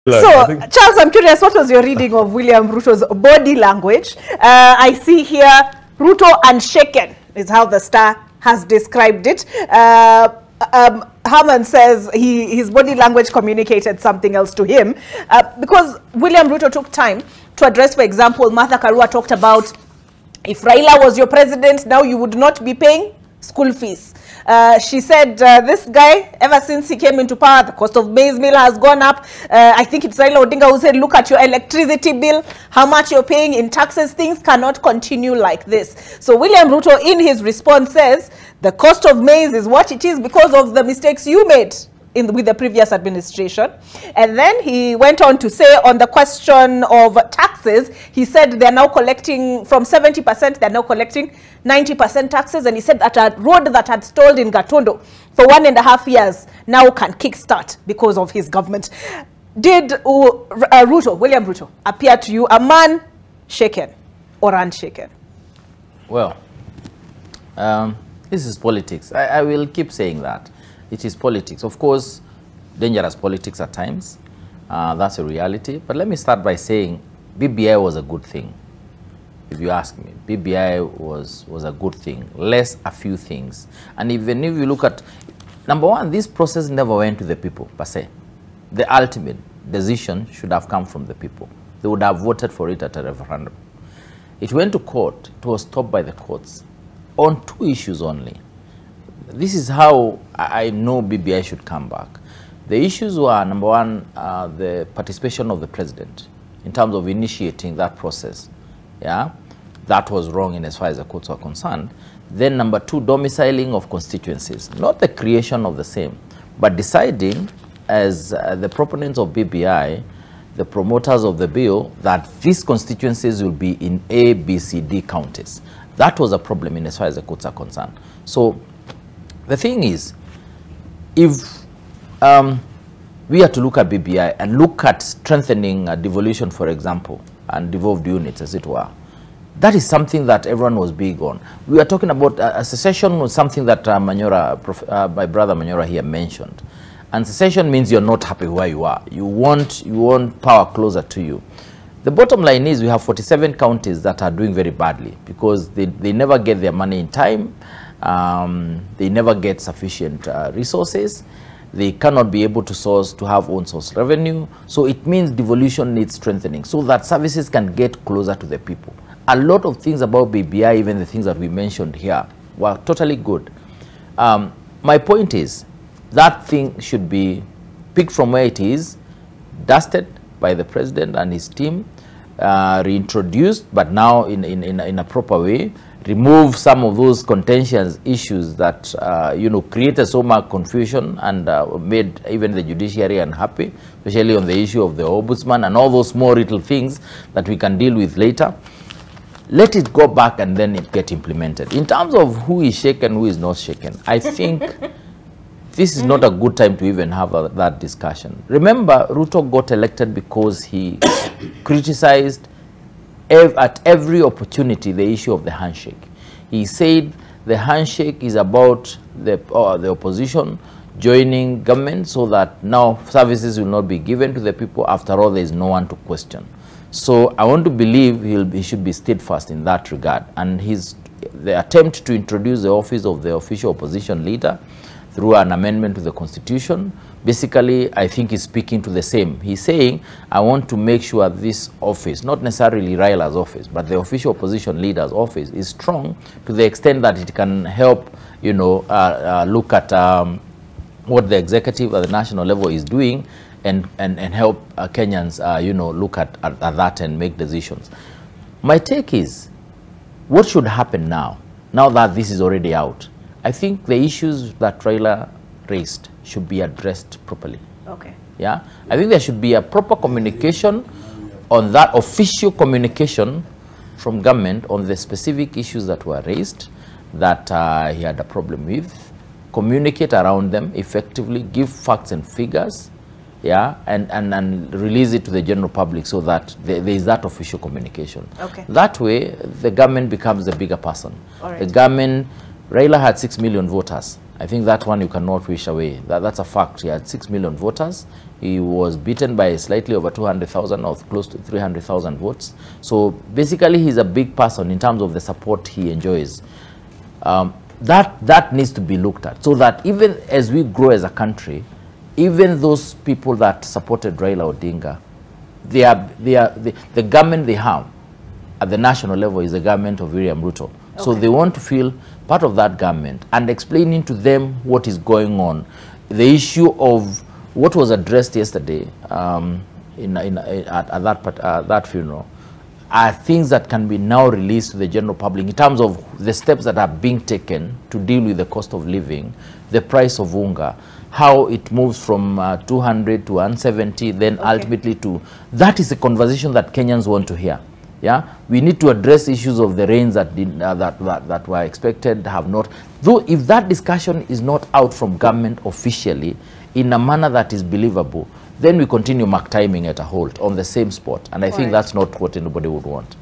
So, Charles, I'm curious, what was your reading of William Ruto's body language? I see here, Ruto unshaken is how the Star has described it. Herman says his body language communicated something else to him. Because William Ruto took time to address, for example, Martha Karua talked about, if Raila was your president, now you would not be paying school fees. She said, this guy, ever since he came into power, the cost of maize meal has gone up. I think it's Raila Odinga who said, look at your electricity bill, how much you're paying in taxes. Things cannot continue like this. So William Ruto, in his response, says, the cost of maize is what it is because of the mistakes you made with the previous administration. And then he went on to say, on the question of taxes, he said they're now collecting from 70%, they're now collecting 90% taxes. And he said that a road that had stalled in Gatondo for 1.5 years now can kickstart because of his government. Did William Ruto, appear to you a man shaken or unshaken? Well, this is politics. I will keep saying that. It is politics. Of course, dangerous politics at times. That's a reality. But let me start by saying BBI was a good thing. If you ask me, BBI was a good thing. Less a few things. And even if you look at, number one, this process never went to the people, per se. The ultimate decision should have come from the people. They would have voted for it at a referendum. It went to court. It was stopped by the courts on 2 issues only. This is how I know BBI should come back. The issues were, number one, the participation of the president in terms of initiating that process. Yeah, that was wrong in as far as the courts were concerned. Then number 2, domiciling of constituencies, not the creation of the same, but deciding as the proponents of BBI, the promoters of the bill, that these constituencies will be in A, B, C, D counties. That was a problem in as far as the courts are concerned. So the thing is, if we are to look at BBI and look at strengthening devolution, for example, and devolved units, as it were, that is something that everyone was big on. We are talking about a secession was something that my brother Manyora here mentioned. And secession means you're not happy where you are. You want power closer to you. The bottom line is we have 47 counties that are doing very badly because they never get their money in time. They never get sufficient resources. They cannot be able to have own source revenue. So it means devolution needs strengthening so that services can get closer to the people. A lot of things about BBI, even the things that we mentioned here, were totally good. My point is that thing should be picked from where it is, dusted by the president and his team, reintroduced, but now in a proper way. Remove some of those contentious issues that created so much confusion and made even the judiciary unhappy, especially on the issue of the ombudsman and all those small little things that we can deal with later. Let it go back and then it get implemented. In terms of who is shaken, who is not shaken, I think this is not a good time to even have that discussion. Remember, Ruto got elected because he criticized at every opportunity the issue of the handshake. He said the handshake is about the opposition joining government so that now services will not be given to the people. After all, there is no one to question. So I want to believe he should be steadfast in that regard. And the attempt to introduce the office of the official opposition leader through an amendment to the constitution, basically, I think he's speaking to the same. He's saying, I want to make sure this office, not necessarily Raila's office, but the official opposition leader's office is strong to the extent that it can help, look at what the executive at the national level is doing and help Kenyans, look at that and make decisions. My take is, what should happen now that this is already out? I think the issues that Raila raised should be addressed properly. Okay. Yeah, I think there should be a proper communication on that, official communication from government on the specific issues that were raised that he had a problem with. Communicate around them effectively, give facts and figures, yeah, and release it to the general public so that there is that official communication. Okay. That way, the government becomes the bigger person. All right. The government, Raila had 6 million voters. I think that one you cannot wish away. That's a fact. He had 6 million voters. He was beaten by slightly over 200,000 or close to 300,000 votes. So basically, he's a big person in terms of the support he enjoys. That needs to be looked at, so that even as we grow as a country, even those people that supported Raila Odinga, the government they have at the national level is the government of William Ruto. Okay. So they want to feel part of that government and explaining to them what is going on. The issue of what was addressed yesterday at that funeral are things that can be now released to the general public in terms of the steps that are being taken to deal with the cost of living, the price of unga, how it moves from 200 to 170, then ultimately to... That is a conversation that Kenyans want to hear. Yeah, we need to address issues of the rains that that were expected, have not. Though if that discussion is not out from government officially in a manner that is believable, then we continue mark timing at a halt on the same spot. And I think that's not what anybody would want.